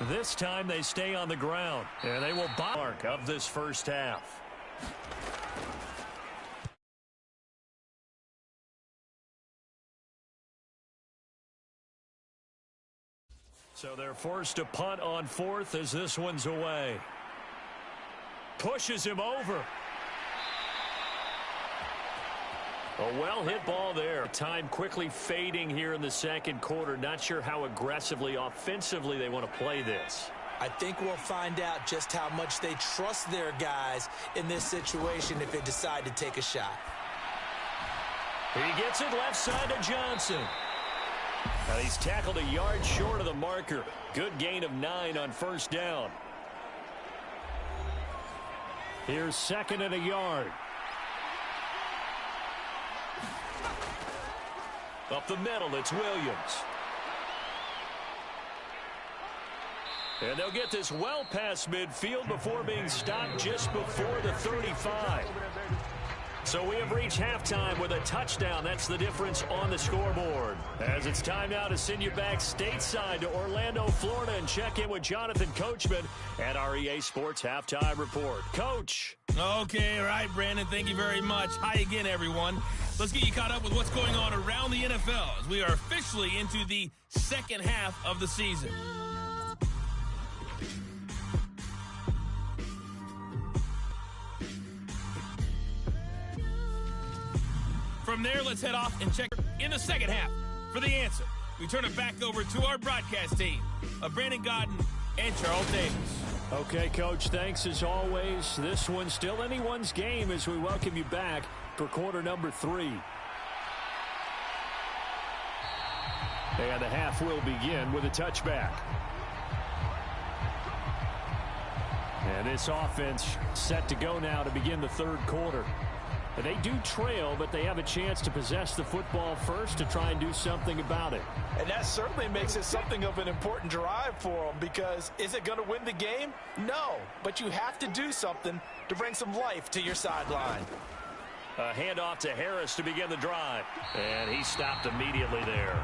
This time they stay on the ground, and they will mark of this first half. So they're forced to punt on fourth as this one's away. Pushes him over. A well-hit ball there. Time quickly fading here in the second quarter. Not sure how aggressively, offensively they want to play this. I think we'll find out just how much they trust their guys in this situation if they decide to take a shot. He gets it left side to Johnson. And he's tackled a yard short of the marker. Good gain of 9 on first down. Here's second and a yard. Up the middle, it's Williams. And they'll get this well past midfield before being stopped just before the 35. So we have reached halftime with a touchdown. That's the difference on the scoreboard. As it's time now to send you back stateside to Orlando, Florida, and check in with Jonathan Coachman at our EA Sports Halftime Report. Coach. Okay, all right, Brandon, thank you very much. Hi again, everyone. Let's get you caught up with what's going on around the NFL as we are officially into the second half of the season. From there, let's head off and check in the second half. For the answer, we turn it back over to our broadcast team of Brandon Godden and Charles Davis. Okay, Coach, thanks as always. This one's still anyone's game as we welcome you back for quarter number 3. And the half will begin with a touchback. And this offense set to go now to begin the third quarter. And they do trail, but they have a chance to possess the football first to try and do something about it. And that certainly makes it something of an important drive for them, because is it going to win the game? No, but you have to do something to bring some life to your sideline. A handoff to Harris to begin the drive. And he stopped immediately there.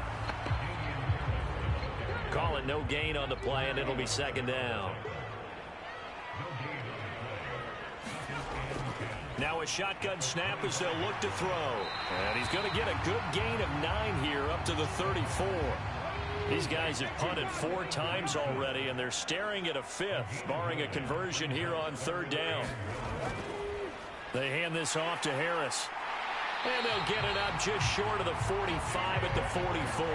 Call it no gain on the play, and it'll be second down. Now a shotgun snap as they'll look to throw. And he's going to get a good gain of 9 here up to the 34. These guys have punted 4 times already, and they're staring at a 5th, barring a conversion here on third down. They hand this off to Harris. And they'll get it up just short of the 45 at the 44.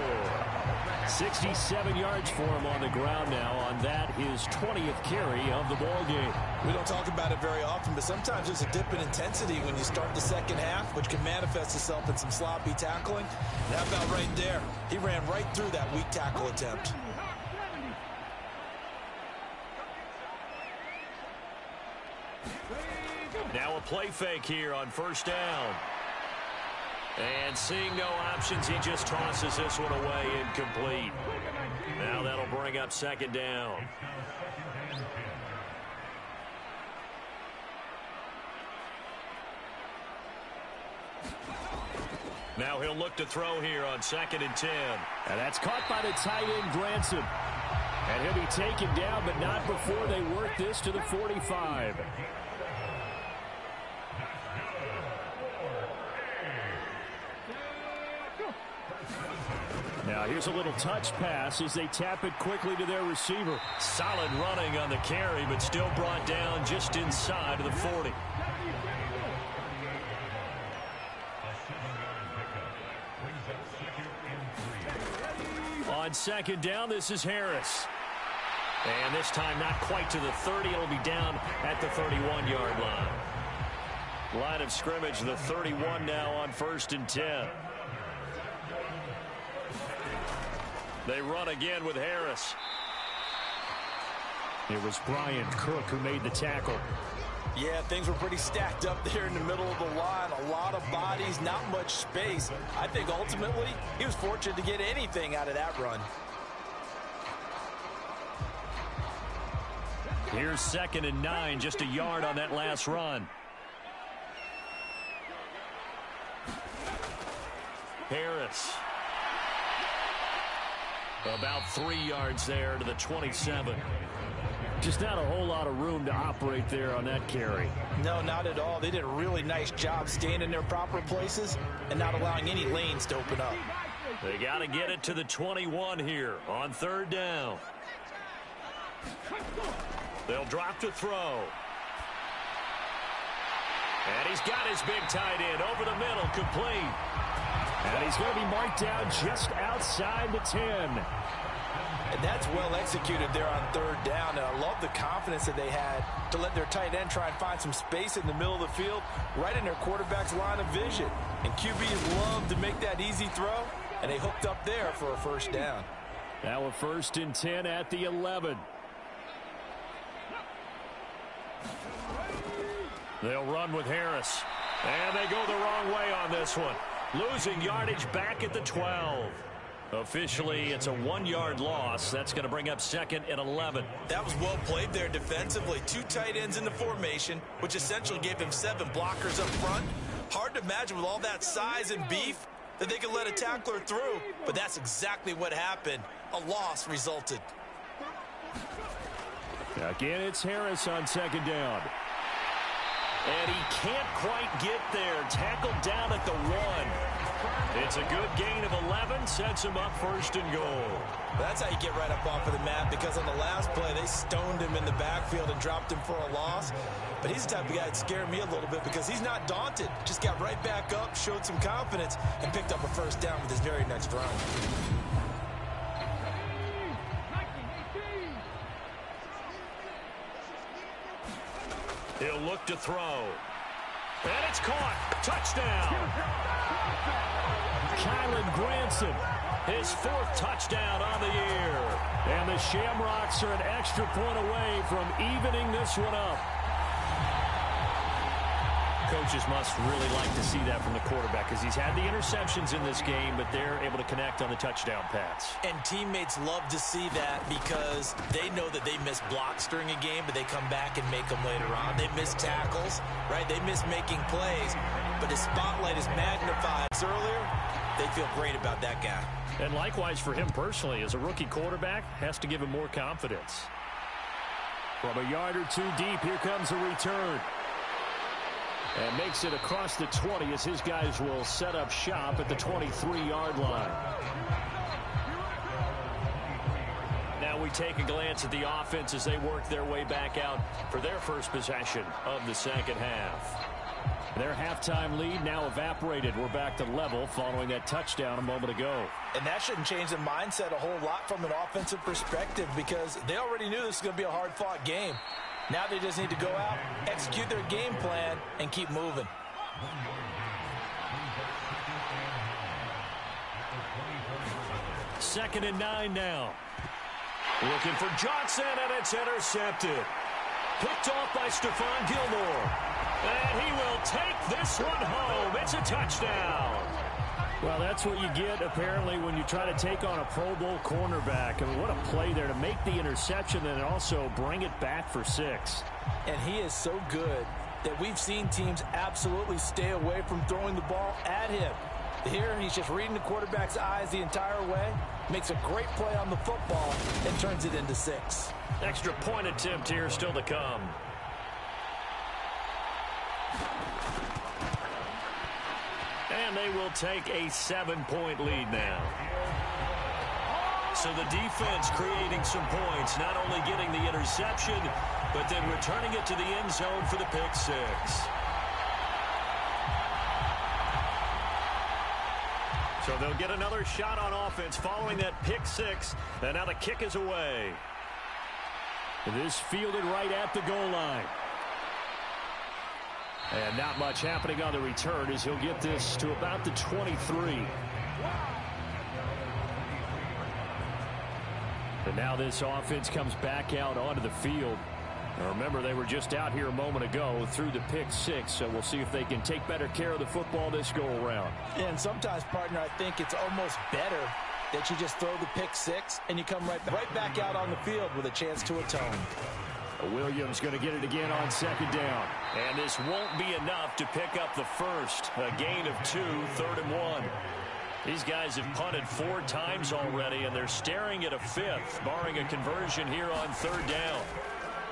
67 yards for him on the ground now on that, his 20th carry of the ball game. We don't talk about it very often, but sometimes there's a dip in intensity when you start the second half, which can manifest itself in some sloppy tackling. And how about right there? He ran right through that weak tackle attempt. Now a play fake here on first down. And seeing no options, he just tosses this one away incomplete. Now that'll bring up second down. Now he'll look to throw here on 2nd and 10. And that's caught by the tight end, Granson. And he'll be taken down, but not before they work this to the 45. Now here's a little touch pass as they tap it quickly to their receiver. Solid running on the carry, but still brought down just inside of the 40. On second down, this is Harris. And this time not quite to the 30. It'll be down at the 31-yard line. Line of scrimmage, the 31 now on 1st and 10. They run again with Harris. It was Brian Cook who made the tackle. Yeah, things were pretty stacked up there in the middle of the line. A lot of bodies, not much space. I think ultimately he was fortunate to get anything out of that run. Here's 2nd and 9, just a yard on that last run. About 3 yards there to the 27. Just not a whole lot of room to operate there on that carry. No, not at all. They did a really nice job staying in their proper places and not allowing any lanes to open up. They got to get it to the 21 here on 3rd down. They'll drop to throw. And he's got his big tight end over the middle, complete. And he's going to be marked down just outside the 10. And that's well executed there on 3rd down. And I love the confidence that they had to let their tight end try and find some space in the middle of the field, right in their quarterback's line of vision. And QBs love to make that easy throw, and they hooked up there for a 1st down. Now a 1st and 10 at the 11. They'll run with Harris. And they go the wrong way on this one. Losing yardage back at the 12. Officially, it's a 1-yard loss. That's going to bring up 2nd and 11. That was well played there defensively. 2 tight ends in the formation, which essentially gave him 7 blockers up front. Hard to imagine with all that size and beef that they could let a tackler through, but that's exactly what happened. A loss resulted. Again, it's Harris on 2nd down. And he can't quite get there. Tackled down at the 1. It's a good gain of 11. Sets him up 1st and goal. That's how you get right up off of the mat, because on the last play, they stoned him in the backfield and dropped him for a loss. But he's the type of guy that scared me a little bit because he's not daunted. Just got right back up, showed some confidence, and picked up a 1st down with his very next run. He'll look to throw. And it's caught. Touchdown. Kylan Granson, His 4th touchdown on the year. and the Shamrocks are an extra point away from evening this one up. Coaches must really like to see that from the quarterback because he's had the interceptions in this game, but they're able to connect on the touchdown pass. And teammates love to see that because they know that they miss blocks during a game, but they come back and make them later on. They miss tackles, right? They miss making plays, but the spotlight is magnified earlier. They feel great about that guy. And likewise for him personally, as a rookie quarterback, has to give him more confidence. From a yard or 2 deep, here comes a return. And makes it across the 20 as his guys will set up shop at the 23-yard line. Now we take a glance at the offense as they work their way back out for their first possession of the 2nd half. Their halftime lead now evaporated. We're back to level following that touchdown a moment ago. And that shouldn't change the mindset a whole lot from an offensive perspective because they already knew this was going to be a hard-fought game. Now they just need to go out, execute their game plan, and keep moving. Second and 9 now. Looking for Johnson, and it's intercepted. Picked off by Stephon Gilmore. And he will take this one home. It's a touchdown. Well, that's what you get, apparently, when you try to take on a Pro Bowl cornerback. I mean, what a play there to make the interception and also bring it back for 6. And he is so good that we've seen teams absolutely stay away from throwing the ball at him. Here, he's just reading the quarterback's eyes the entire way, makes a great play on the football, and turns it into 6. Extra point attempt here still to come. And they will take a 7-point lead now. So the defense creating some points, not only getting the interception, but then returning it to the end zone for the pick 6. So they'll get another shot on offense following that pick 6, and now the kick is away. This fielded right at the goal line. And not much happening on the return as he'll get this to about the 23. And now this offense comes back out onto the field. Now remember, they were just out here a moment ago through the pick 6, so we'll see if they can take better care of the football this go-around. And sometimes, partner, I think it's almost better that you just throw the pick 6 and you come right back out on the field with a chance to atone. Williams going to get it again on 2nd down. And this won't be enough to pick up the first. A gain of 2, 3rd and 1. These guys have punted 4 times already, and they're staring at a 5th, barring a conversion here on 3rd down.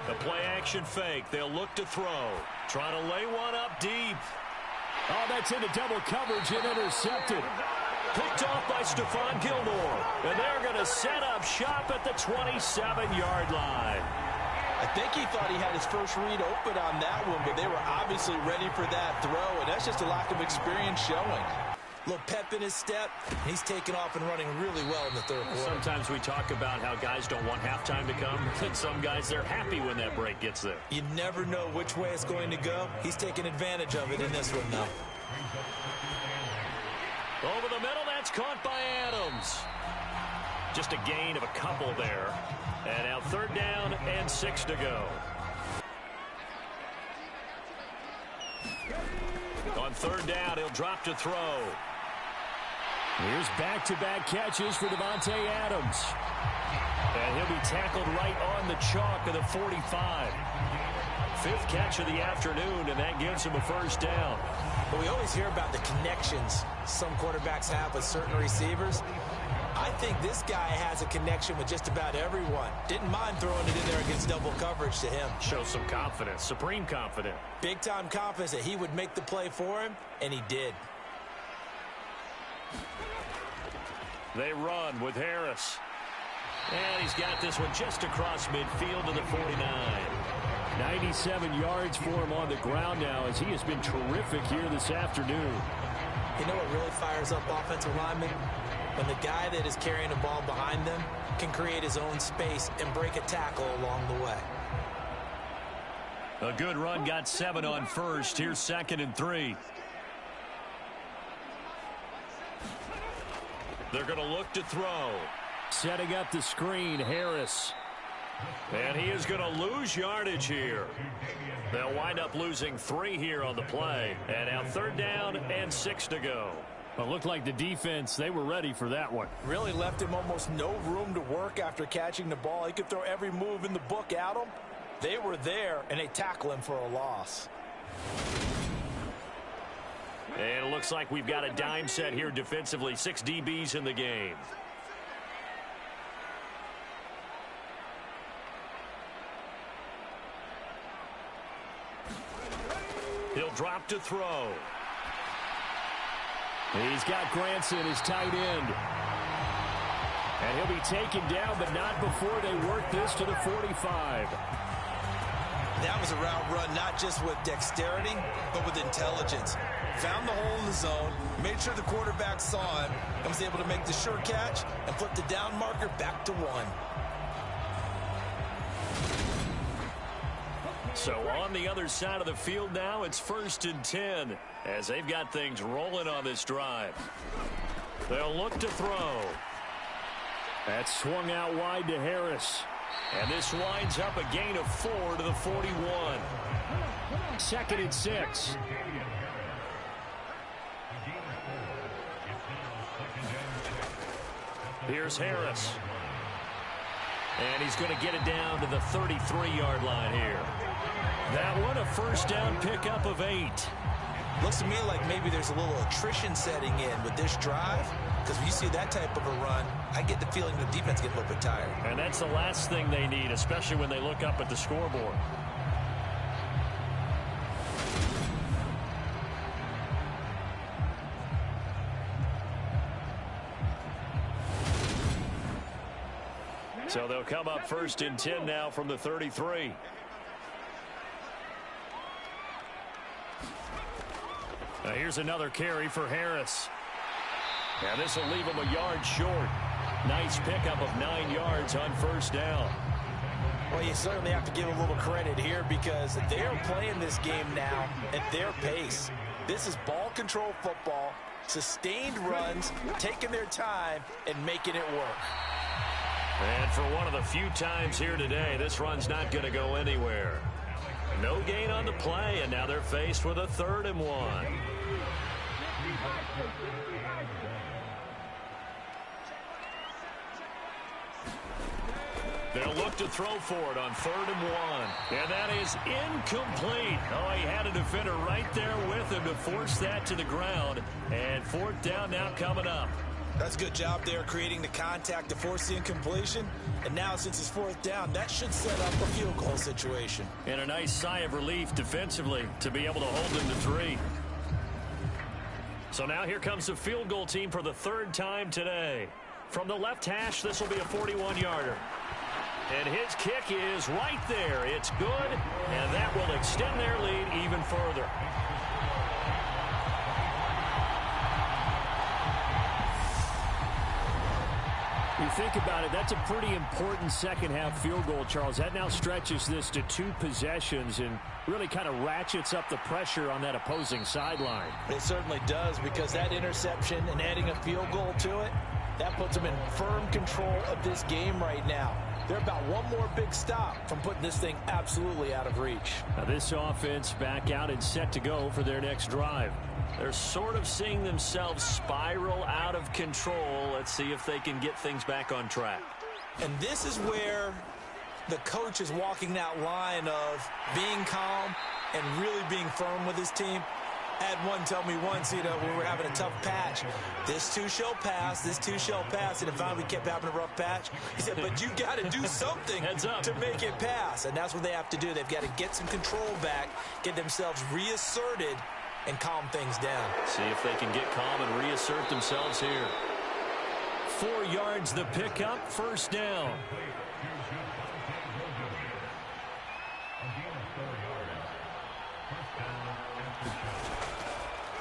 The play-action fake. They'll look to throw. Trying to lay one up deep. Oh, that's into double coverage and intercepted. Picked off by Stephon Gilmore. And they're going to set up shop at the 27-yard line. I think he thought he had his first read open on that one, but they were obviously ready for that throw, and that's just a lack of experience showing. A little pep in his step. He's taken off and running really well in the 3rd quarter. Sometimes we talk about how guys don't want halftime to come, and some guys, they're happy when that break gets there. You never know which way it's going to go. He's taking advantage of it in this one now. Over the middle, that's caught by Adams. Just a gain of a couple there. And now 3rd down and 6 to go. On 3rd down, he'll drop to throw. Here's back-to-back catches for Davante Adams. And he'll be tackled right on the chalk of the 45. 5th catch of the afternoon, and that gives him a 1st down. But we always hear about the connections some quarterbacks have with certain receivers. I think this guy has a connection with just about everyone. Didn't mind throwing it in there against double coverage to him. Shows some confidence, supreme confidence. Big-time confidence that he would make the play for him, and he did. They run with Harris. And he's got this one just across midfield to the 49. 97 yards for him on the ground now, as he has been terrific here this afternoon. You know what really fires up offensive linemen? When the guy that is carrying the ball behind them can create his own space and break a tackle along the way. A good run, got 7 on 1st. Here's 2nd and 3. They're going to look to throw. Setting up the screen, Harris. And he is going to lose yardage here. They'll wind up losing 3 here on the play. And now 3rd down and 6 to go. Well, it looked like the defense, they were ready for that one. Really left him almost no room to work after catching the ball. He could throw every move in the book at him. They were there, and they tackle him for a loss. And it looks like we've got a dime set here defensively. 6 DBs in the game. He'll drop to throw. He's got Granson, his tight end. And he'll be taken down, but not before they work this to the 45. That was a route run not just with dexterity, but with intelligence. Found the hole in the zone, made sure the quarterback saw him, and was able to make the sure catch and flip the down marker back to 1. So on the other side of the field now, it's 1st and 10 as they've got things rolling on this drive. They'll look to throw. That's swung out wide to Harris. And this winds up a gain of 4 to the 41. 2nd and 6. Here's Harris. And he's going to get it down to the 33-yard line here. That one, a 1st down pickup of 8. Looks to me like maybe there's a little attrition setting in with this drive, because when you see that type of a run, I get the feeling the defense gets a little bit tired. And that's the last thing they need, especially when they look up at the scoreboard. So they'll come up 1st and 10 now from the 33. Now here's another carry for Harris. And this will leave him a yard short. Nice pickup of 9 yards on 1st down. Well, you certainly have to give a little credit here because they're playing this game now at their pace. This is ball control football, sustained runs, taking their time, and making it work. And for one of the few times here today, this run's not going to go anywhere. No gain on the play, and now they're faced with a 3rd and 1. They'll look to throw for it on 3rd and 1. And that is incomplete. Oh, he had a defender right there with him to force that to the ground. And 4th down now coming up. That's a good job there creating the contact to force the incompletion. And now since it's 4th down, that should set up a field goal situation. And a nice sigh of relief defensively to be able to hold them to 3. So now here comes the field goal team for the 3rd time today. From the left hash, this will be a 41-yarder. And his kick is right there. It's good, and that will extend their lead even further. You think about it, that's a pretty important second-half field goal, Charles. That now stretches this to 2 possessions and really kind of ratchets up the pressure on that opposing sideline. It certainly does, because that interception and adding a field goal to it, that puts them in firm control of this game right now. They're about one more big stop from putting this thing absolutely out of reach. Now this offense back out and set to go for their next drive. They're sort of seeing themselves spiral out of control. Let's see if they can get things back on track. And this is where the coach is walking that line of being calm and really being firm with his team. I had one tell me once, when we were having a tough patch, this too shall pass, this too shall pass. And finally we kept having a rough patch. He said, but you got to do something to make it pass. And that's what they have to do. They've got to get some control back, get themselves reasserted, and calm things down. See if they can get calm and reassert themselves here. 4 yards the pickup, 1st down.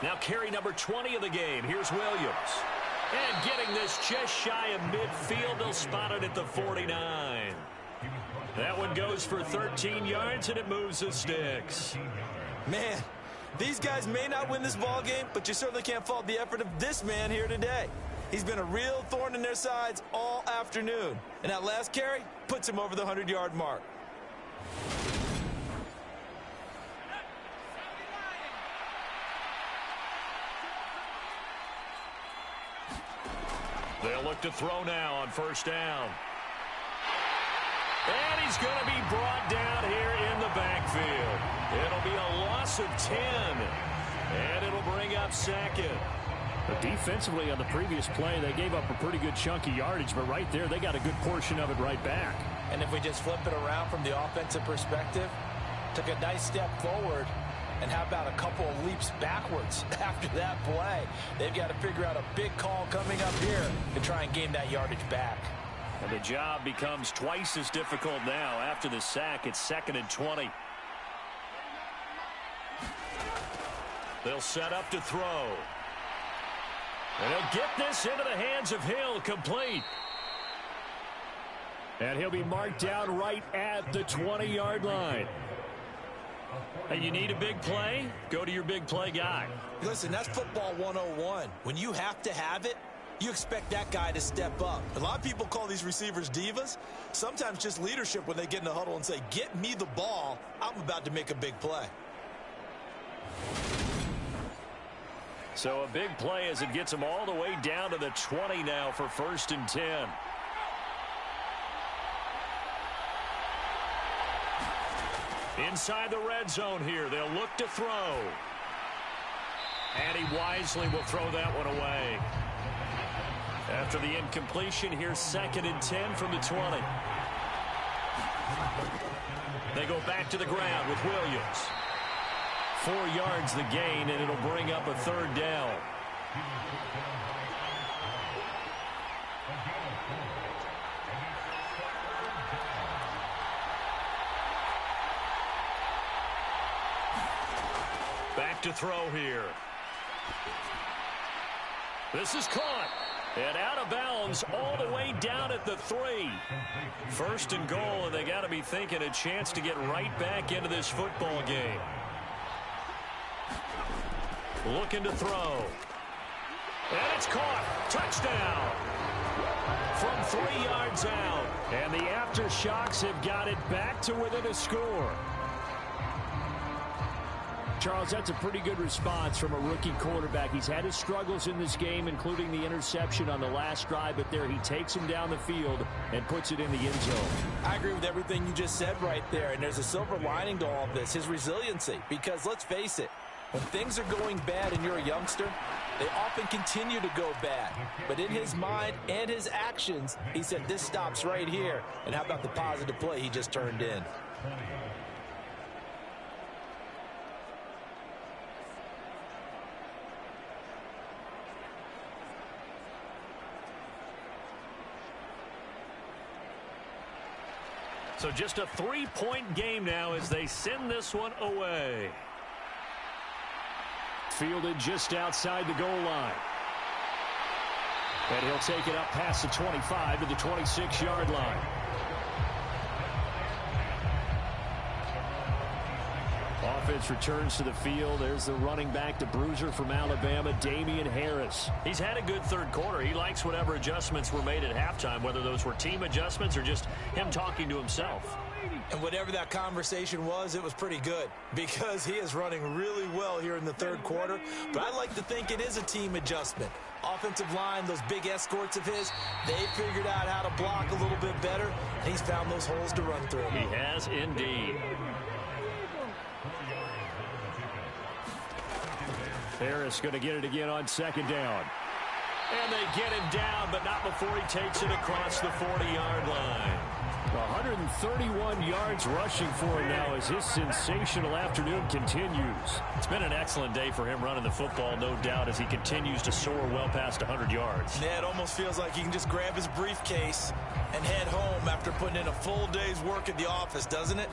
Now carry number 20 of the game. Here's Williams. And getting this just shy of midfield. They'll spot it at the 49. That one goes for 13 yards, and it moves the sticks. Man, these guys may not win this ball game, but you certainly can't fault the effort of this man here today. He's been a real thorn in their sides all afternoon. And that last carry puts him over the 100-yard mark. They'll look to throw now on 1st down. And he's going to be brought down here in the backfield. It'll be a loss of 10. And it'll bring up 2nd. But defensively on the previous play, they gave up a pretty good chunk of yardage. But right there, they got a good portion of it right back. And if we just flip it around from the offensive perspective, took a nice step forward. And how about a couple of leaps backwards after that play? They've got to figure out a big call coming up here to try and gain that yardage back. And the job becomes twice as difficult now. After the sack, it's 2nd and 20. They'll set up to throw. And he'll get this into the hands of Hill, complete. And he'll be marked down right at the 20-yard line. Hey, you need a big play? Go to your big play guy. Listen, that's football 101. When you have to have it, you expect that guy to step up. A lot of people call these receivers divas. Sometimes just leadership when they get in the huddle and say, get me the ball. I'm about to make a big play. So a big play as it gets them all the way down to the 20 now for 1st and 10. Inside the red zone here. They'll look to throw. And he wisely will throw that one away. After the incompletion, here's 2nd and 10 from the 20. They go back to the ground with Williams. 4 yards the gain, and it'll bring up a 3rd down. Back to throw here. This is caught. And out of bounds all the way down at the 3. 1st and goal, and they got to be thinking a chance to get right back into this football game. Looking to throw. And it's caught. Touchdown. From 3 yards out. And the aftershocks have got it back to within a score. Charles, that's a pretty good response from a rookie quarterback. He's had his struggles in this game, including the interception on the last drive, but there he takes him down the field and puts it in the end zone. I agree with everything you just said right there, and there's a silver lining to all of this, his resiliency, because let's face it, when things are going bad and you're a youngster, they often continue to go bad. But in his mind and his actions, he said, this stops right here. And how about the positive play he just turned in? So just a 3-point game now as they send this one away. Fielded just outside the goal line. And he'll take it up past the 25 to the 26-yard line. Offense returns to the field. There's the running back, the bruiser from Alabama, Damian Harris. He's had a good third quarter. He likes whatever adjustments were made at halftime, whether those were team adjustments or just him talking to himself. And whatever that conversation was, it was pretty good because he is running really well here in the third quarter. But I like to think it is a team adjustment. Offensive line, those big escorts of his, they figured out how to block a little bit better, and he's found those holes to run through. He has indeed. Harris going to get it again on second down. And they get him down, but not before he takes it across the 40-yard line. 131 yards rushing for him now as his sensational afternoon continues. It's been an excellent day for him running the football, no doubt, as he continues to soar well past 100 yards. Yeah, it almost feels like he can just grab his briefcase and head home after putting in a full day's work at the office, doesn't it?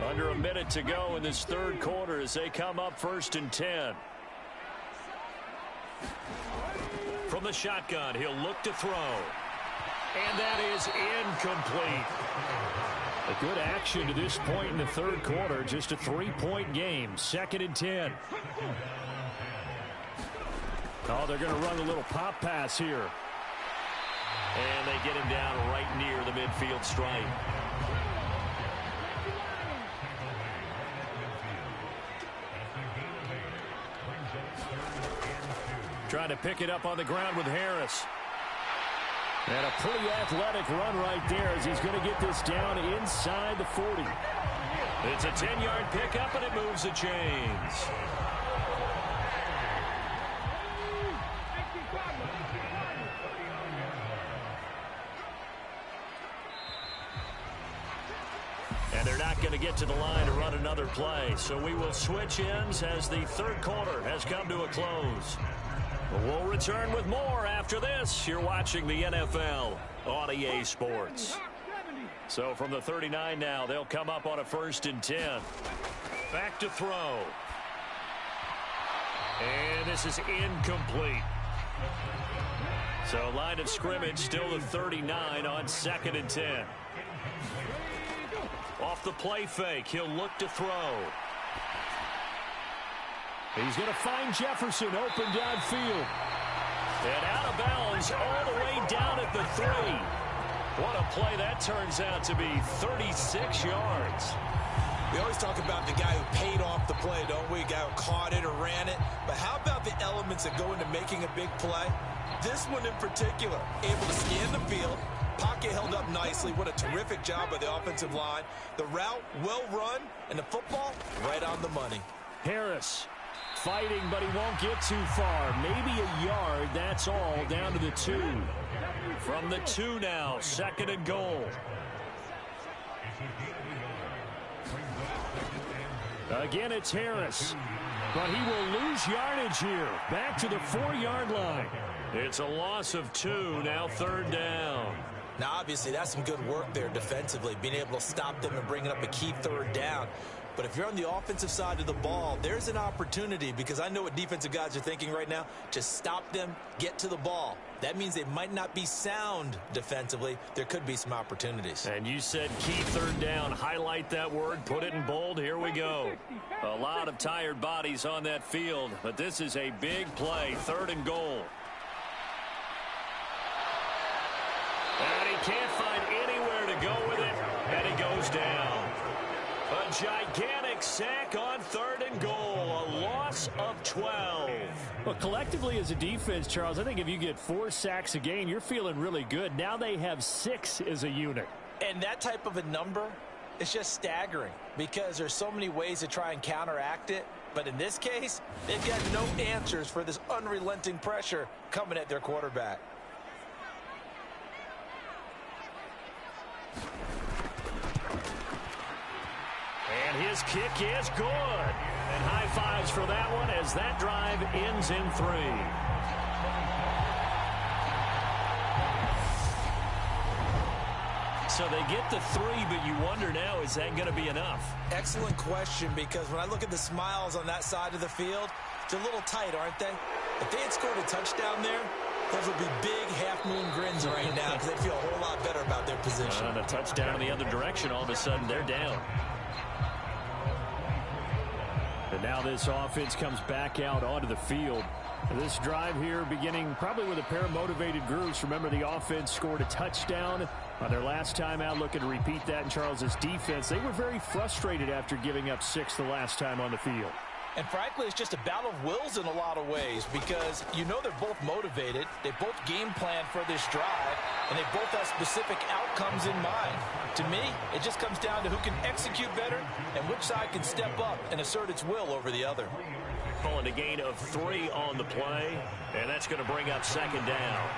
Under a minute to go in this third quarter as they come up 1st and 10. From the shotgun, he'll look to throw. And that is incomplete. A good action to this point in the third quarter. Just a 3-point game. 2nd and 10. Oh, they're going to run a little pop pass here. And they get him down right near the midfield stripe. Trying to pick it up on the ground with Harris. And a pretty athletic run right there as he's going to get this down inside the 40. It's a 10-yard pickup, and it moves the chains. And they're not going to get to the line to run another play. So we will switch ends as the third quarter has come to a close. We'll return with more after this. You're watching the NFL on EA Sports. So from the 39 now, they'll come up on a 1st and 10. Back to throw. And this is incomplete. So line of scrimmage still the 39 on 2nd and 10. Off the play fake, he'll look to throw. He's going to find Jefferson open downfield. And out of bounds all the way down at the 3. What a play that turns out to be, 36 yards. We always talk about the guy who paid off the play, don't we? A guy who caught it or ran it. But how about the elements that go into making a big play? This one in particular, able to scan the field. Pocket held up nicely. What a terrific job by the offensive line. The route, well run, and the football, right on the money. Harris fighting, but he won't get too far. Maybe a yard, that's all, down to the 2. From the 2 now, 2nd and goal. Again, it's Harris. But he will lose yardage here. Back to the 4-yard line. It's a loss of 2, now 3rd down. Now, obviously, that's some good work there defensively, being able to stop them and bringing up a key 3rd down. But if you're on the offensive side of the ball, there's an opportunity, because I know what defensive guys are thinking right now. Just stop them, get to the ball. That means they might not be sound defensively. There could be some opportunities. And you said key 3rd down. Highlight that word, put it in bold. Here we go. A lot of tired bodies on that field, but this is a big play, 3rd and goal. And he can't find anywhere to go gigantic sack on 3rd and goal. A loss of 12. Well, collectively as a defense, Charles, I think if you get 4 sacks a game, you're feeling really good. Now they have 6 as a unit. And that type of a number is just staggering because there's so many ways to try and counteract it. But in this case, they've got no answers for this unrelenting pressure coming at their quarterback. And his kick is good. And high fives for that one as that drive ends in 3. So they get the 3, but you wonder now, is that going to be enough? Excellent question, because when I look at the smiles on that side of the field, they're a little tight, aren't they? If they had scored a touchdown there, those would be big half-moon grins right now because they'd feel a whole lot better about their position. And a touchdown in the other direction, all of a sudden they're down. And now this offense comes back out onto the field. This drive here beginning probably with a pair of motivated groups. Remember, the offense scored a touchdown on their last time out. Looking to repeat that in Charles's defense. They were very frustrated after giving up 6 the last time on the field. And frankly, it's just a battle of wills in a lot of ways because you know they're both motivated. They both game plan for this drive, and they both have specific outcomes in mind. To me, it just comes down to who can execute better and which side can step up and assert its will over the other. Calling a gain of 3 on the play, and that's going to bring up 2nd down.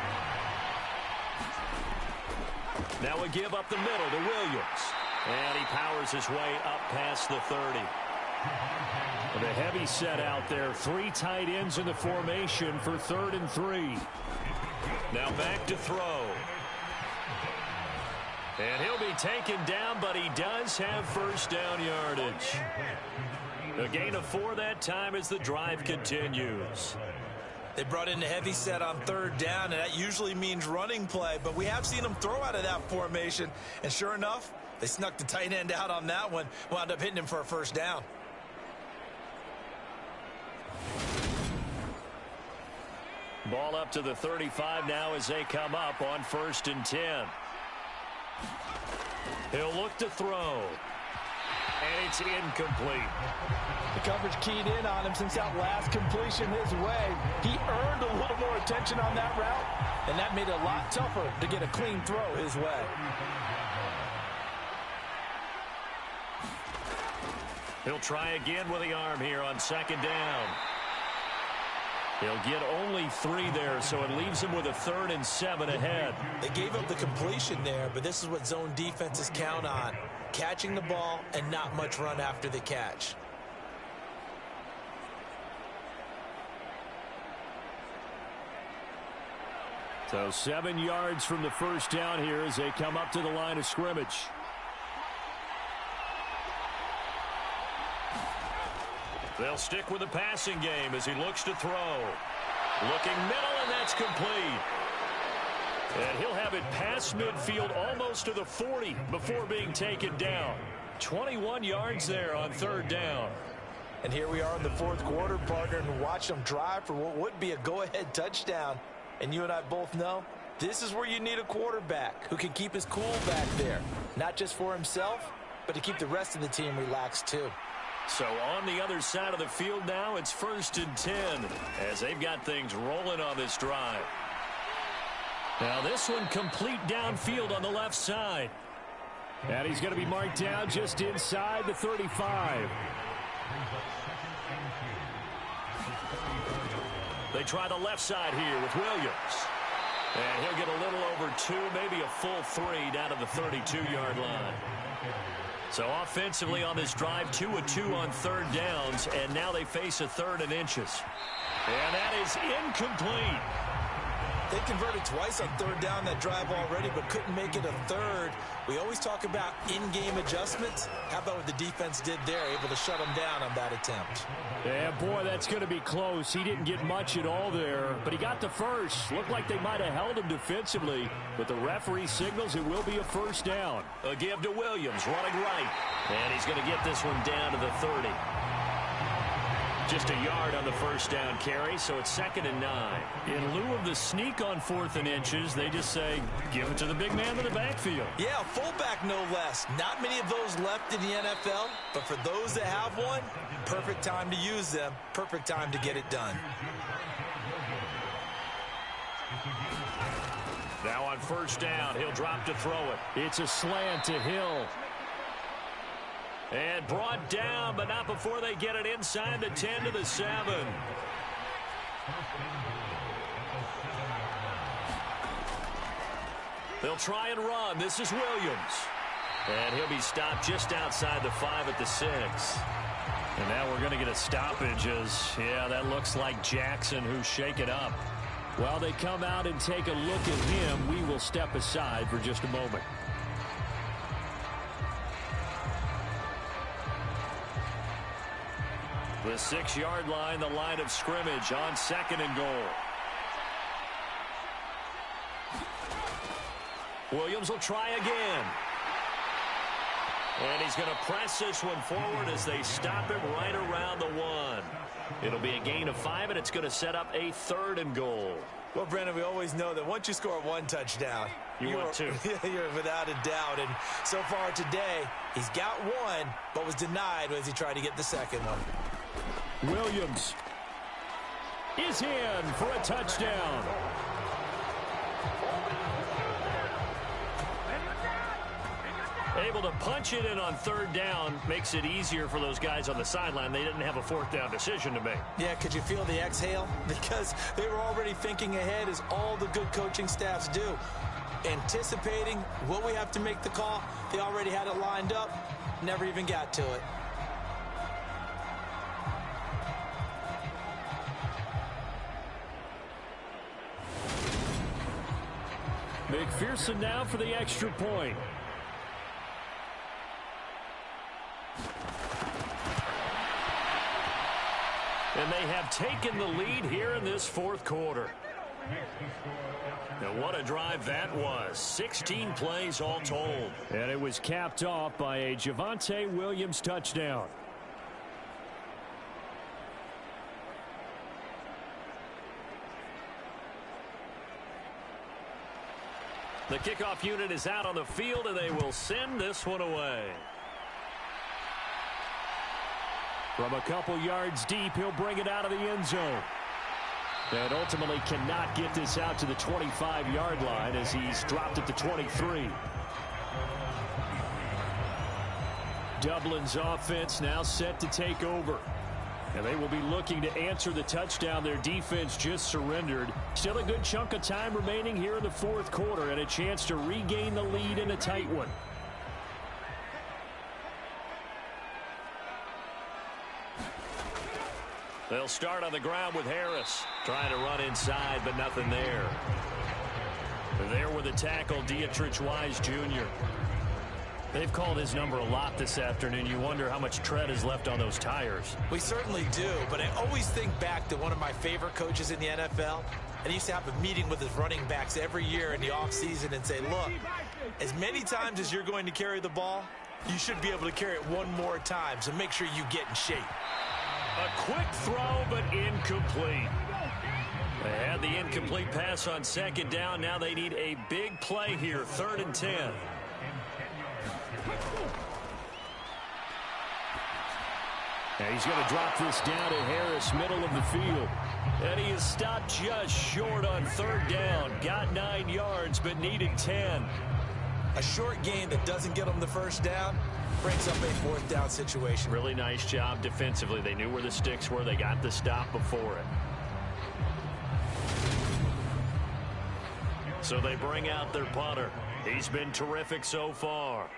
Now we give up the middle to Williams. And he powers his way up past the 30. With a heavy set out there. 3 tight ends in the formation for 3rd and 3. Now back to throw. And he'll be taken down, but he does have 1st down yardage. A gain of 4 that time as the drive continues. They brought in a heavy set on 3rd down, and that usually means running play, but we have seen them throw out of that formation. And sure enough, they snuck the tight end out on that one, wound up hitting him for a 1st down. Ball up to the 35 now as they come up on 1st and 10. He'll look to throw. And it's incomplete. The coverage keyed in on him since that last completion his way. He earned a little more attention on that route, and that made it a lot tougher to get a clean throw his way. He'll try again with the arm here on 2nd down. He'll get only 3 there, so it leaves him with a 3rd and 7 ahead. They gave up the completion there, but this is what zone defenses count on. Catching the ball and not much run after the catch. So 7 yards from the 1st down here as they come up to the line of scrimmage. They'll stick with the passing game as he looks to throw. Looking middle, and that's complete. And he'll have it past midfield almost to the 40 before being taken down. 21 yards there on 3rd down. And here we are in the 4th quarter, partner, and watch them drive for what would be a go-ahead touchdown. And you and I both know this is where you need a quarterback who can keep his cool back there. Not just for himself, but to keep the rest of the team relaxed too. So on the other side of the field now, it's 1st and 10 as they've got things rolling on this drive. Now this one complete downfield on the left side. And he's going to be marked down just inside the 35. They try the left side here with Williams. And he'll get a little over 2, maybe a full 3 down to the 32-yard line. So offensively on this drive, 2 of 2 on 3rd downs, and now they face a 3rd and inches. And that is incomplete. They converted twice on 3rd down that drive already, but couldn't make it a 3rd. We always talk about in-game adjustments. How about what the defense did there, able to shut them down on that attempt? Yeah, boy, that's going to be close. He didn't get much at all there, but he got the 1st. Looked like they might have held him defensively, but the referee signals it will be a 1st down. A give to Williams, running right. And he's going to get this one down to the 30. Just a yard on the first down carry, so it's 2nd and 9. In lieu of the sneak on 4th and inches, they just say, give it to the big man in the backfield. Yeah, fullback no less. Not many of those left in the NFL, but for those that have one, perfect time to use them, perfect time to get it done. Now on first down, he'll drop to throw it. It's a slant to Hill. And brought down, but not before they get it inside the 10 to the 7. They'll try and run. This is Williams. And he'll be stopped just outside the 5 at the 6. And now we're going to get a stoppage as, yeah, that looks like Jackson who's shaken up. While they come out and take a look at him, we will step aside for just a moment. The 6-yard line, the line of scrimmage on 2nd and goal. Williams will try again. And he's going to press this one forward as they stop him right around the 1. It'll be a gain of 5, and it's going to set up a 3rd and goal. Well, Brandon, we always know that once you score 1 touchdown, you want 2. You're without a doubt. And so far today, he's got 1, but was denied as he tried to get the 2nd one. Williams is in for a touchdown. Able to punch it in on 3rd down makes it easier for those guys on the sideline. They didn't have a 4th down decision to make. Yeah, could you feel the exhale? Because they were already thinking ahead, as all the good coaching staffs do. Anticipating, will we have to make the call? They already had it lined up, never even got to it. McPherson now for the extra point. And they have taken the lead here in this 4th quarter. Now what a drive that was. 16 plays all told. And it was capped off by a Javonte Williams touchdown. The kickoff unit is out on the field, and they will send this one away. From a couple yards deep, he'll bring it out of the end zone. And ultimately cannot get this out to the 25-yard line as he's dropped at the 23. Dublin's offense now set to take over. And they will be looking to answer the touchdown their defense just surrendered. Still a good chunk of time remaining here in the 4th quarter and a chance to regain the lead in a tight one. They'll start on the ground with Harris. Trying to run inside, but nothing there. There with the tackle, Dietrich Wise Jr. They've called his number a lot this afternoon. You wonder how much tread is left on those tires. We certainly do, but I always think back to one of my favorite coaches in the NFL. And he used to have a meeting with his running backs every year in the offseason and say, look, as many times as you're going to carry the ball, you should be able to carry it one more time, so make sure you get in shape. A quick throw, but incomplete. They had the incomplete pass on 2nd down. Now they need a big play here, 3rd and 10. And he's going to drop this down to Harris, middle of the field. And he is stopped just short on 3rd down. Got 9 yards, but needed 10. A short gain that doesn't get them the first down brings up a 4th down situation. Really nice job defensively. They knew where the sticks were. They got the stop before it. So they bring out their punter. He's been terrific so far.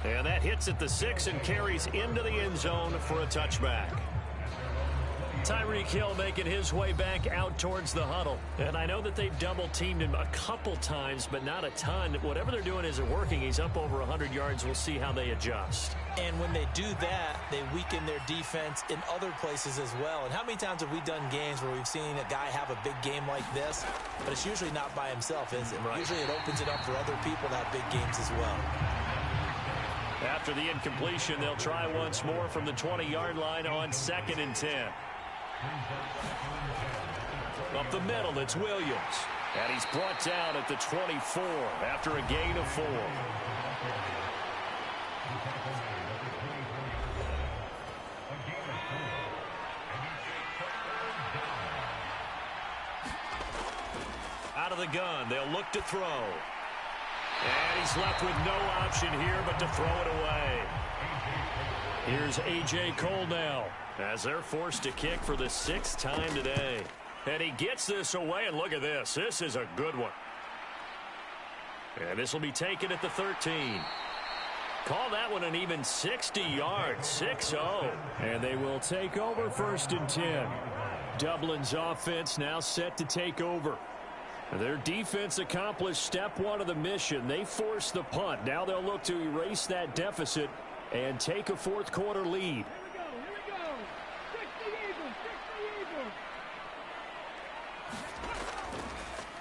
And that hits at the 6 and carries into the end zone for a touchback. Tyreek Hill making his way back out towards the huddle. And I know that they've double-teamed him a couple times, but not a ton. Whatever they're doing isn't working. He's up over 100 yards. We'll see how they adjust. And when they do that, they weaken their defense in other places as well. And how many times have we done games where we've seen a guy have a big game like this? But it's usually not by himself, is it? Right. Usually it opens it up for other people to have big games as well. After the incompletion, they'll try once more from the 20-yard line on 2nd and 10. Up the middle, it's Williams. And he's brought down at the 24 after a gain of 4. Out of the gun, they'll look to throw. And he's left with no option here but to throw it away. Here's A.J. Cole now as they're forced to kick for the 6th time today. And he gets this away, and look at this. This is a good one. And this will be taken at the 13. Call that one an even 60 yards, 6-0. And they will take over 1st and 10. Dublin's offense now set to take over. Their defense accomplished step 1 of the mission. They forced the punt. Now they'll look to erase that deficit and take a 4th quarter lead.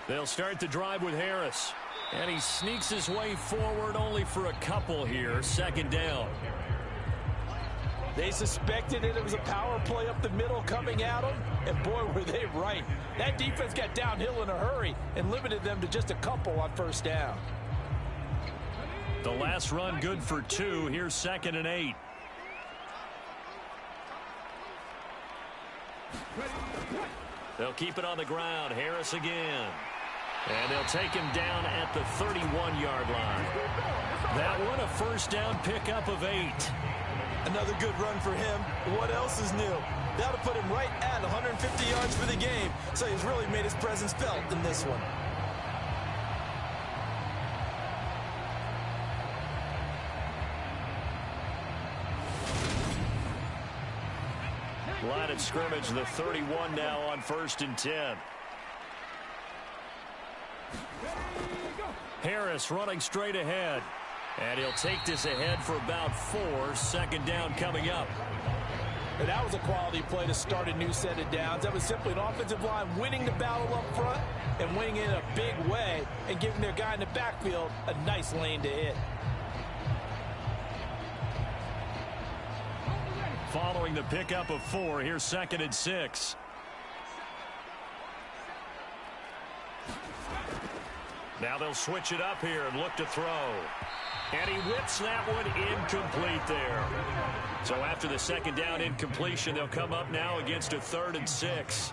They'll start the drive with Harris. And he sneaks his way forward only for a couple here. 2nd down. They suspected it was a power play up the middle coming at them, and boy, were they right. That defense got downhill in a hurry and limited them to just a couple on 1st down. The last run good for 2. Here's 2nd and 8. They'll keep it on the ground. Harris again. And they'll take him down at the 31-yard line. That one a 1st down pickup of 8. Another good run for him. What else is new? That'll put him right at 150 yards for the game. So he's really made his presence felt in this one. Line of scrimmage, the 31 now on 1st and 10. Harris running straight ahead. And he'll take this ahead for about 4. 2nd down coming up. And that was a quality play to start a new set of downs. That was simply an offensive line winning the battle up front and winning in a big way and giving their guy in the backfield a nice lane to hit. Following the pickup of 4, here's 2nd and 6. Now they'll switch it up here and look to throw. And he whips that one incomplete there. So after the 2nd down incompletion, they'll come up now against a 3rd and 6.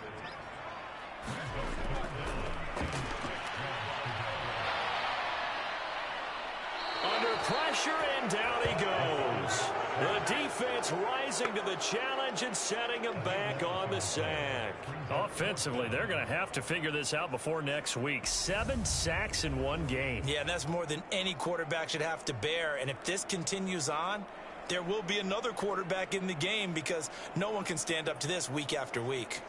Under pressure, and down he goes. The defense rising to the challenge and setting him back on the sack. Offensively, they're going to have to figure this out before next week. 7 sacks in 1 game. Yeah, that's more than any quarterback should have to bear. And if this continues on, there will be another quarterback in the game because no one can stand up to this week after week.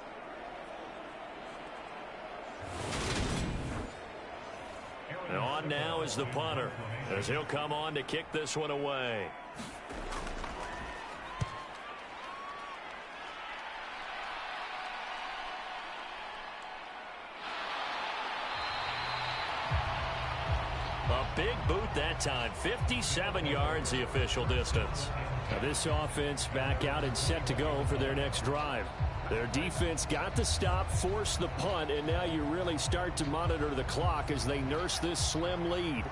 And on now is the punter as he'll come on to kick this one away. A big boot that time. 57 yards the official distance. Now this offense back out and set to go for their next drive. Their defense got the stop, forced the punt, and now you really start to monitor the clock as they nurse this slim lead.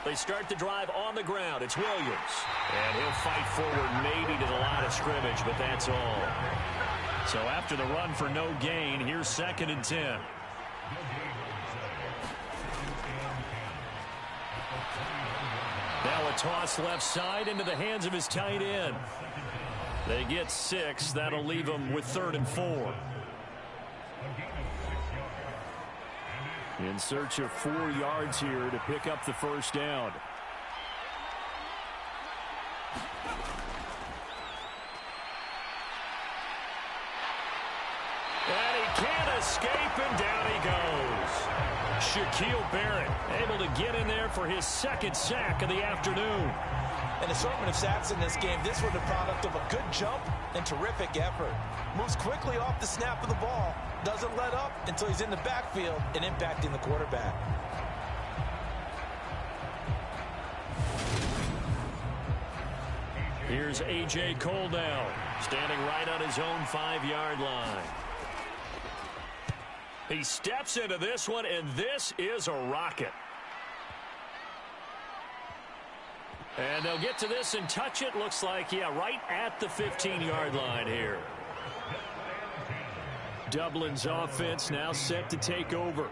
They start the drive on the ground. It's Williams. And he'll fight forward maybe to the line of scrimmage, but that's all. So after the run for no gain, here's 2nd and 10. Now a toss left side into the hands of his tight end. They get 6. That'll leave them with 3rd and 4. In search of 4 yards here to pick up the first down. And he can't escape, and down he goes. Shaquille Barrett able to get in there for his second sack of the afternoon. An assortment of sacks in this game. This was the product of a good jump and terrific effort. Moves quickly off the snap of the ball. Doesn't let up until he's in the backfield and impacting the quarterback. Here's A.J. Cole now, standing right on his own 5-yard line. He steps into this one, and this is a rocket. And they'll get to this and touch it. Looks like, yeah, right at the 15-yard line here. Dublin's offense now set to take over.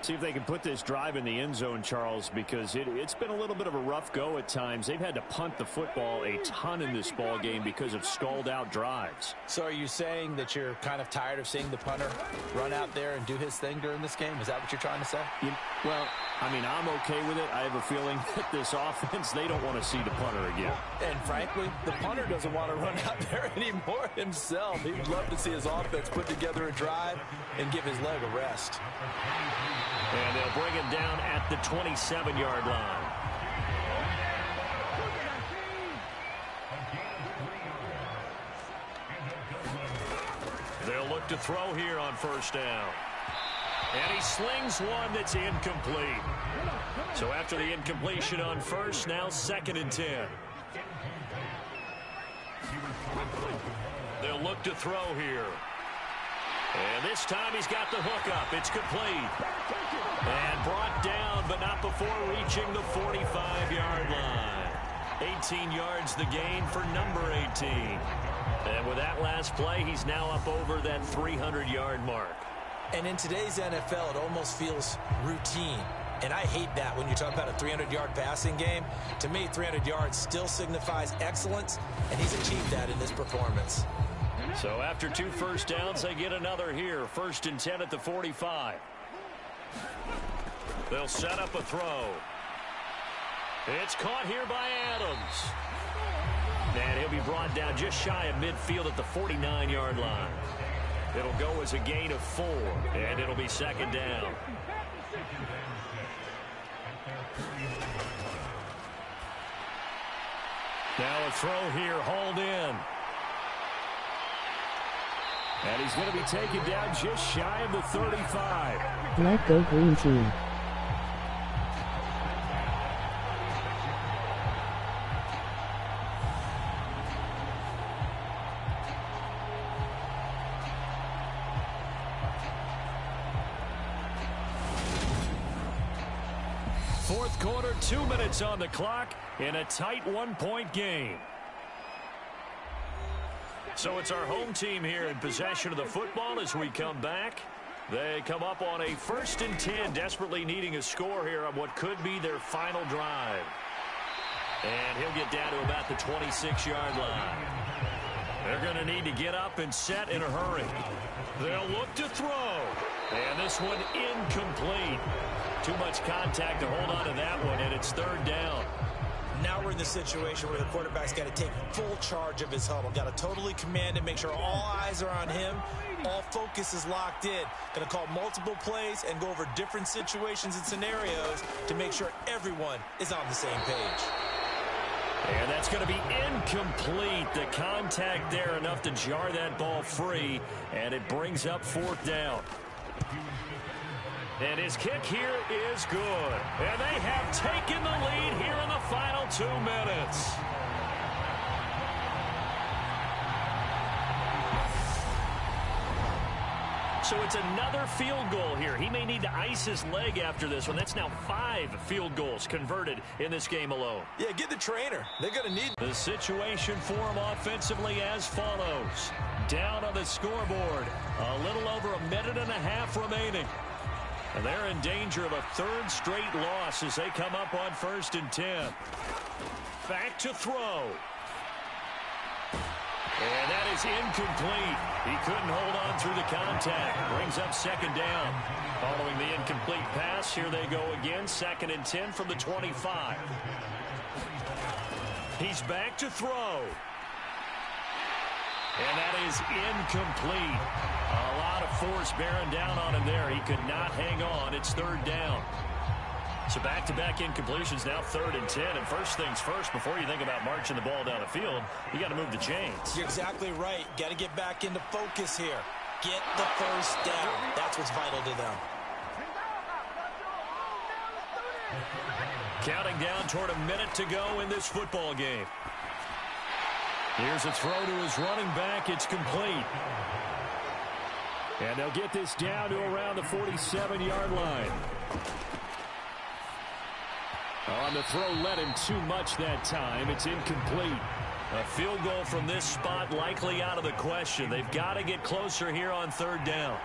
See if they can put this drive in the end zone, Charles, because it's been a little bit of a rough go at times. They've had to punt the football a ton in this ball game because of stalled-out drives. So are you saying that you're kind of tired of seeing the punter run out there and do his thing during this game? Is that what you're trying to say? Well, I mean, I'm okay with it. I have a feeling that this offense, they don't want to see the punter again. And frankly, the punter doesn't want to run out there anymore himself. He'd love to see his offense put together a drive and give his leg a rest. And they'll bring it down at the 27-yard line. They'll look to throw here on first down. And he slings one that's incomplete. So after the incompletion on first, now 2nd and 10. They'll look to throw here. And this time he's got the hook up. It's complete. And brought down, but not before reaching the 45-yard line. 18 yards the gain for number 18. And with that last play, he's now up over that 300-yard mark. And in today's NFL, it almost feels routine. And I hate that when you talk about a 300-yard passing game. To me, 300 yards still signifies excellence, and he's achieved that in this performance. So after 2 first downs, they get another here. 1st and 10 at the 45. They'll set up a throw. It's caught here by Adams. And he'll be brought down just shy of midfield at the 49-yard line. It'll go as a gain of 4, and it'll be 2nd down. Now a throw here, hauled in. And he's going to be taken down just shy of the 35. Let go green team. Fourth quarter, 2 minutes on the clock in a tight 1-point game. So it's our home team here in possession of the football as we come back. They come up on a 1st and 10, desperately needing a score here on what could be their final drive. And he'll get down to about the 26-yard line. They're going to need to get up and set in a hurry. They'll look to throw. And this one incomplete. Too much contact to hold on to that one, and it's 3rd down. Now we're in the situation where the quarterback's got to take full charge of his huddle. Got to totally command it, make sure all eyes are on him. All focus is locked in. Going to call multiple plays and go over different situations and scenarios to make sure everyone is on the same page. And that's going to be incomplete. The contact there enough to jar that ball free, and it brings up 4th down. And his kick here is good. And they have taken the lead here in the final 2 minutes. So it's another field goal here. He may need to ice his leg after this one. That's now 5 field goals converted in this game alone. Yeah, get the trainer. They're going to need the situation for him offensively as follows. Down on the scoreboard. A little over a minute and a half remaining. And they're in danger of a 3rd straight loss as they come up on 1st and 10. Back to throw. And that is incomplete. He couldn't hold on through the contact. Brings up second down. Following the incomplete pass, here they go again. 2nd and 10 from the 25. He's back to throw. And that is incomplete. A lot of force bearing down on him there. He could not hang on. It's 3rd down. So back-to-back incompletions, now 3rd and 10. And first things first, before you think about marching the ball down the field, you got to move the chains. You're exactly right. Got to get back into focus here. Get the first down. That's what's vital to them. Counting down toward a minute to go in this football game. Here's a throw to his running back. It's complete. And they'll get this down to around the 47-yard line. On the throw, led him too much that time. It's incomplete. A field goal from this spot likely out of the question. They've got to get closer here on 3rd down.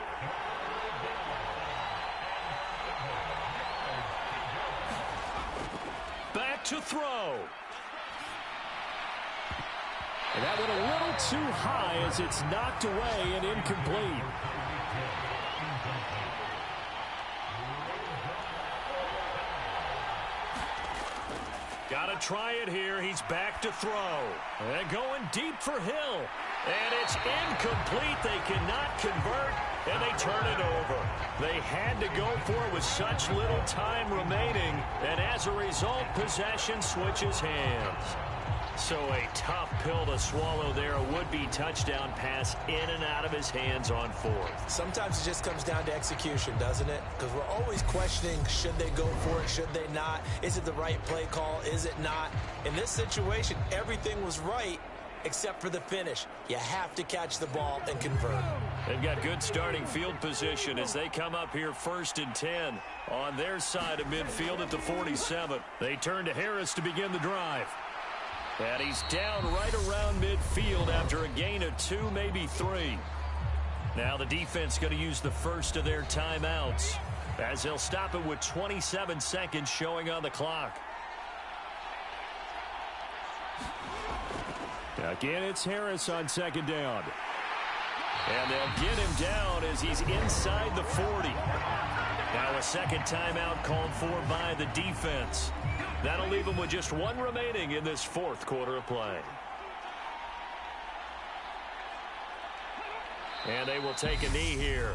Back to throw. And that went a little too high as it's knocked away and incomplete. Got to try it here. He's back to throw. And going deep for Hill. And it's incomplete. They cannot convert, and they turn it over. They had to go for it with such little time remaining, and as a result, possession switches hands. So a tough pill to swallow there. A would-be touchdown pass in and out of his hands on 4th. Sometimes it just comes down to execution, doesn't it? Because we're always questioning, should they go for it, should they not? Is it the right play call, is it not? In this situation, everything was right except for the finish. You have to catch the ball and convert. They've got good starting field position as they come up here 1st and 10 on their side of midfield at the 47. They turn to Harris to begin the drive. And he's down right around midfield after a gain of 2, maybe 3. Now the defense going to use the first of their timeouts as they'll stop it with 27 seconds showing on the clock. Again, it's Harris on 2nd down. And they'll get him down as he's inside the 40. Now a second timeout called for by the defense. That'll leave them with just 1 remaining in this 4th quarter of play. And they will take a knee here.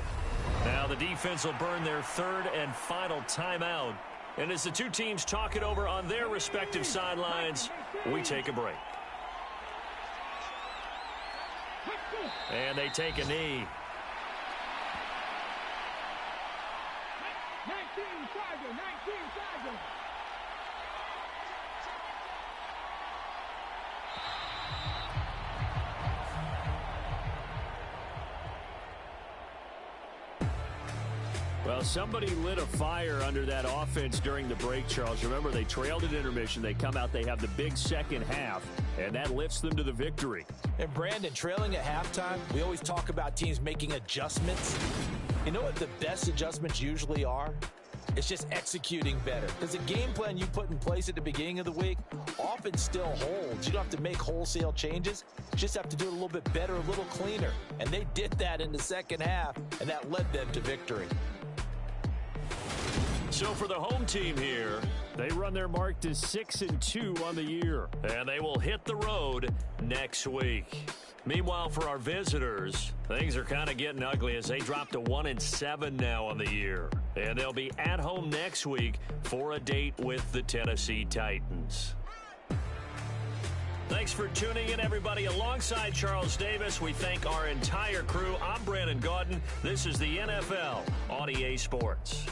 Now the defense will burn their 3rd and final timeout. And as the two teams talk it over on their respective sidelines, we take a break. And they take a knee. 19 Tiger. Well, somebody lit a fire under that offense during the break, Charles. Remember, they trailed at intermission. They come out, they have the big second half, and that lifts them to the victory. And Brandon, trailing at halftime, we always talk about teams making adjustments. You know what the best adjustments usually are? It's just executing better. Because the game plan you put in place at the beginning of the week often still holds. You don't have to make wholesale changes. You just have to do it a little bit better, a little cleaner. And they did that in the second half, and that led them to victory. So for the home team here, they run their mark to 6-2 on the year. And they will hit the road next week. Meanwhile, for our visitors, things are kind of getting ugly as they drop to 1-7 now on the year. And they'll be at home next week for a date with the Tennessee Titans. Thanks for tuning in, everybody. Alongside Charles Davis, we thank our entire crew. I'm Brandon Gaudin. This is the NFL on EA Sports.